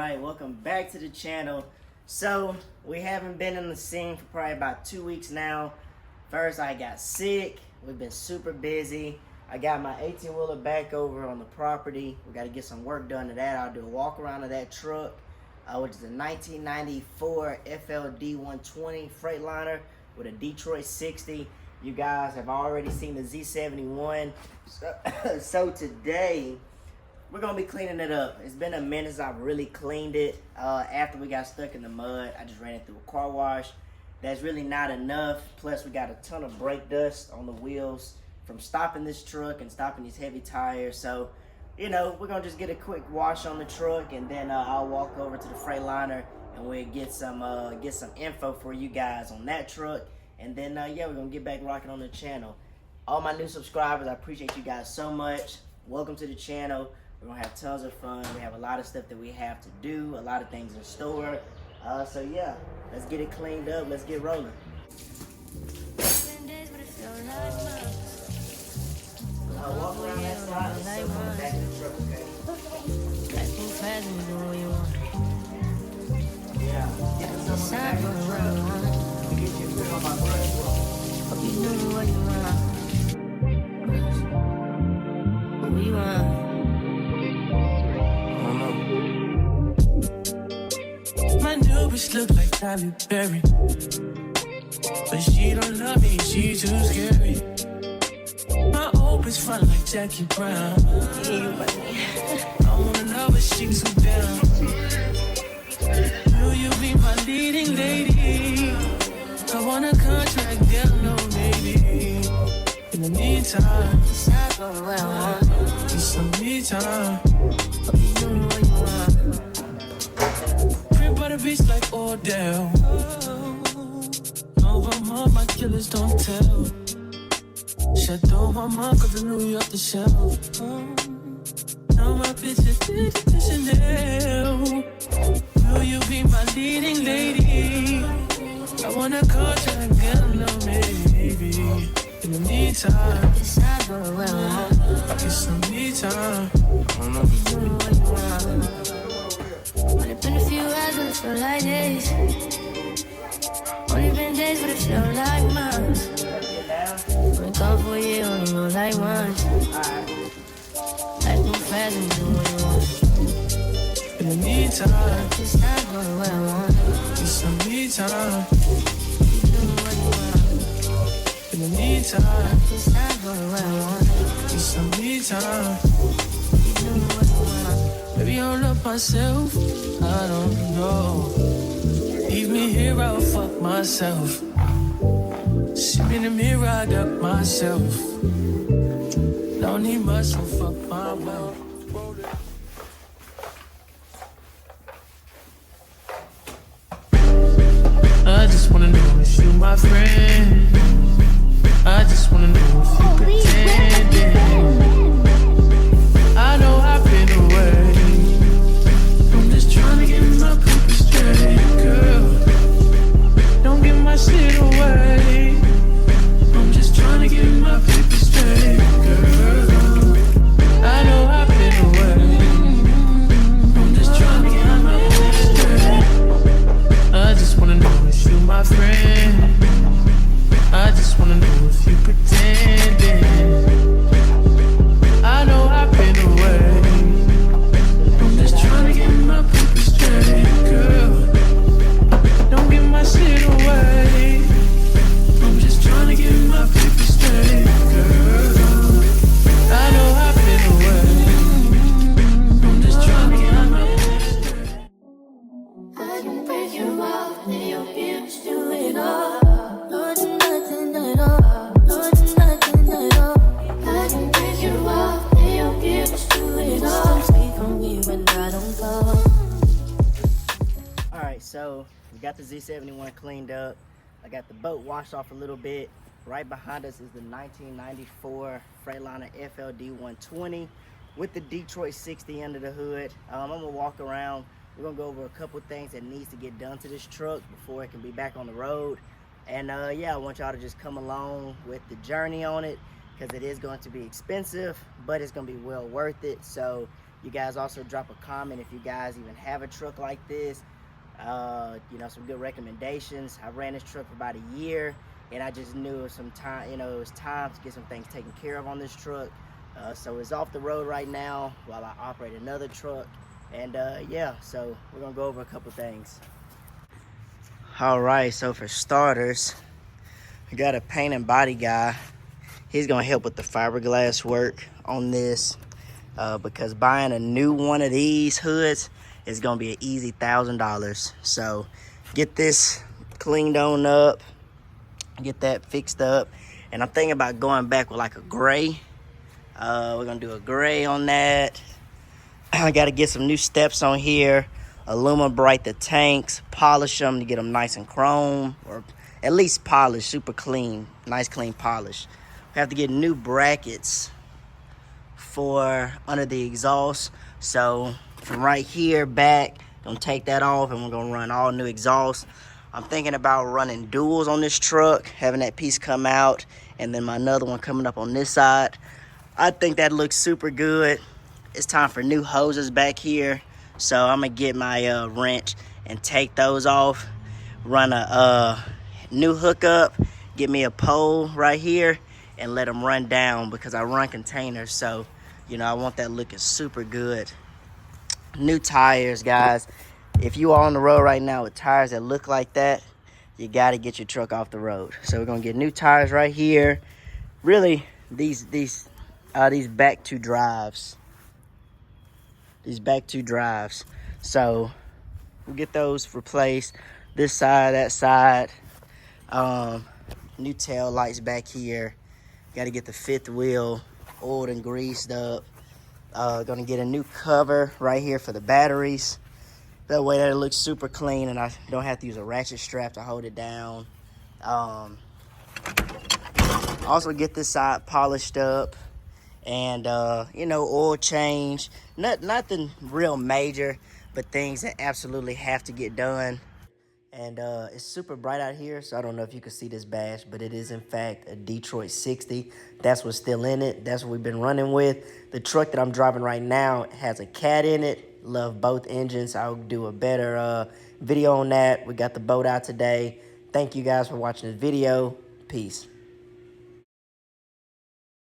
Alright, welcome back to the channel. So, we haven't been in the scene for probably about 2 weeks now. First, I got sick. We've been super busy. I got my 18-wheeler back over on the property. We got to get some work done to that. I'll do a walk around of that truck, which is a 1994 FLD 120 Freightliner with a Detroit 60. You guys have already seen the Z71. So today, we're going to be cleaning it up. It's been a minute since I've really cleaned it. After we got stuck in the mud, I just ran it through a car wash. That's really not enough. Plus, we got a ton of brake dust on the wheels from stopping this truck and stopping these heavy tires. So, you know, we're going to just get a quick wash on the truck, and then I'll walk over to the Freightliner and we'll get some info for you guys on that truck. And then, yeah, we're going to get back rocking on the channel. All my new subscribers, I appreciate you guys so much. Welcome to the channel. We're going to have tons of fun. We have a lot of stuff that we have to do, a lot of things in store. So, yeah, let's get it cleaned up. Let's get rolling. Walk around that side and still come back to the truck, okay? Yeah, get yourself on the back of the truck. Let me get you put on my brush roll. Hope you know what you want. What you want? My new bitch look like Halle Berry, but she don't love me, she too scary. My old bitch front like Jackie Brown. I wanna love her, she too down. Will you be my leading lady? I want a contract, girl, no maybe. In the meantime, Decide for what I want. it's some me time. Hope you know what you want. By the beach like Odell. Over my killers don't tell. Shadow my cause I New York the shelf. Now my bitch is Chanel. Will you be my leading lady? I want a contract, girl, no maybe. In the meantime, Decide for what I want. it's some me time. Hope you know what you want. Only been a few hours, but it feel like days. Only been days, but it feel like months. Been gone for a year, only know like once. Life move fast and do what you want. In the meantime, Decide for what I want. it's some me time. You know what you want. In the meantime, Decide for what I want. it's some me time. You know what you want. Maybe I don't love myself, I don't know. Leave me here, I'll fuck myself. See me in the mirror, I got myself. Don't need much, so fuck my wealth. I just wanna know if you my friend. I just wanna know if you pretending. I know I've been away. I'm just trying to get my paper straight, girl. Don't give my shit away. I'm just trying to get my paper straight, girl. I know I've been away. I'm just trying to get my paper straight. I just wanna know if you my friend. I just wanna know if you pretending. I know I've been away. I'm just trying to get my paper straight, girl. Don't give my shit away. I'm just trying to get my paper straight, girl. I know I've been away. I'm just trying to get my paper straight. I can break you off, and your bitch do it all. Lord, nothing at all. Lord, nothing at all. I can break you off, and your bitch do it all. Don't speak on me when I don't fall. Alright, so we got the Z71 cleaned up. I got the boat washed off a little bit. Right behind us is the 1994 Freightliner FLD 120 with the Detroit 60 under the hood. I'm gonna walk around. We're gonna go over a couple things that needs to get done to this truck before it can be back on the road. And yeah, I want y'all to just come along with the journey on it, because it is going to be expensive, but it's going to be well worth it. So You guys also drop a comment if you guys even have a truck like this. You know, some good recommendations. I ran this truck for about a year, and I just knew it was some time, you know, it was time to get some things taken care of on this truck. So it's off the road right now while I operate another truck. And yeah, so we're gonna go over a couple things. All right, so for starters, we got a paint and body guy. He's gonna help with the fiberglass work on this because buying a new one of these hoods is gonna be an easy $1,000. So get this cleaned on up, get that fixed up. And I'm thinking about going back with like a gray. We're gonna do a gray on that. I gotta get some new steps on here, Illuma-Bright the tanks, polish them to get them nice and chrome, or at least polished, super clean, nice clean polish. We have to get new brackets for under the exhaust. So from right here back, gonna take that off and we're gonna run all new exhaust. I'm thinking about running duals on this truck, having that piece come out, and then my another one coming up on this side. I think that looks super good. It's time for new hoses back here. So I'm gonna get my wrench and take those off, run a new hookup, get me a pole right here, and let them run down because I run containers. So, you know, I want that looking super good. New tires, guys. If you are on the road right now with tires that look like that, you gotta get your truck off the road. So we're gonna get new tires right here. Really, these back two drives. These back two drives. So we'll get those replaced. This side, that side. New tail lights back here. Got to get the fifth wheel oiled and greased up. Gonna get a new cover right here for the batteries. That way that it looks super clean and I don't have to use a ratchet strap to hold it down. Also get this side polished up. And, you know, oil change. Nothing real major, but things that absolutely have to get done. And it's super bright out here, so I don't know if you can see this badge, but it is, in fact, a Detroit 60. That's what's still in it. That's what we've been running with. The truck that I'm driving right now has a cat in it. Love both engines. I'll do a better video on that. We got the boat out today. Thank you guys for watching this video. Peace.